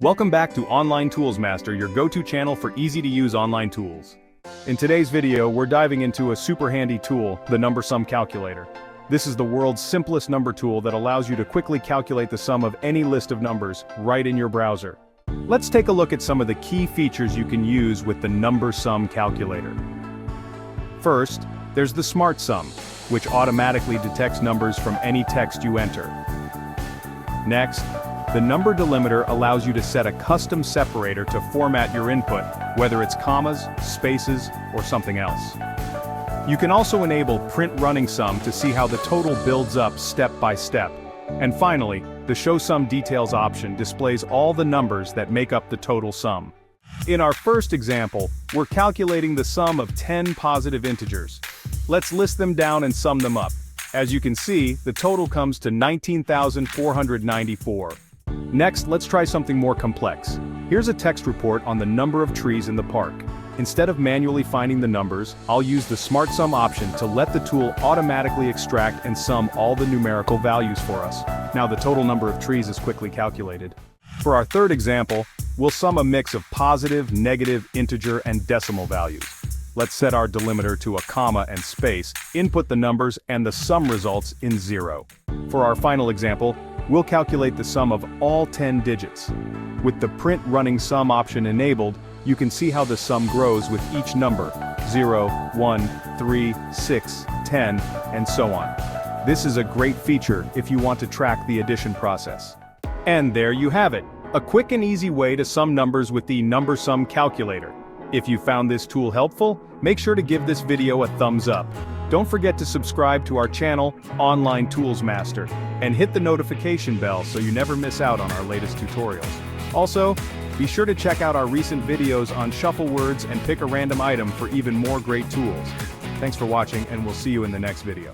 Welcome back to Online Tools Master, your go-to channel for easy-to-use online tools. In today's video, we're diving into a super handy tool, the number sum calculator. This is the world's simplest number tool that allows you to quickly calculate the sum of any list of numbers right in your browser. Let's take a look at some of the key features you can use with the number sum calculator. First, there's the Smart Sum, which automatically detects numbers from any text you enter. Next, the number delimiter allows you to set a custom separator to format your input, whether it's commas, spaces, or something else. You can also enable print running sum to see how the total builds up step by step. And finally, the Show Sum Details option displays all the numbers that make up the total sum. In our first example, we're calculating the sum of 10 positive integers. Let's list them down and sum them up. As you can see, the total comes to 19,494. Next, let's try something more complex. Here's a text report on the number of trees in the park. Instead of manually finding the numbers, I'll use the Smart Sum option to let the tool automatically extract and sum all the numerical values for us. Now the total number of trees is quickly calculated. For our third example, we'll sum a mix of positive, negative, integer, and decimal values. Let's set our delimiter to a comma and space, input the numbers, and the sum results in 0. For our final example, we'll calculate the sum of all 10 digits. With the print running sum option enabled, you can see how the sum grows with each number, 0, 1, 3, 6, 10, and so on. This is a great feature if you want to track the addition process. And there you have it, a quick and easy way to sum numbers with the number sum calculator. If you found this tool helpful, make sure to give this video a thumbs up. Don't forget to subscribe to our channel, Online Tools Master, and hit the notification bell so you never miss out on our latest tutorials. Also, be sure to check out our recent videos on shuffle words and pick a random item for even more great tools. Thanks for watching, and we'll see you in the next video.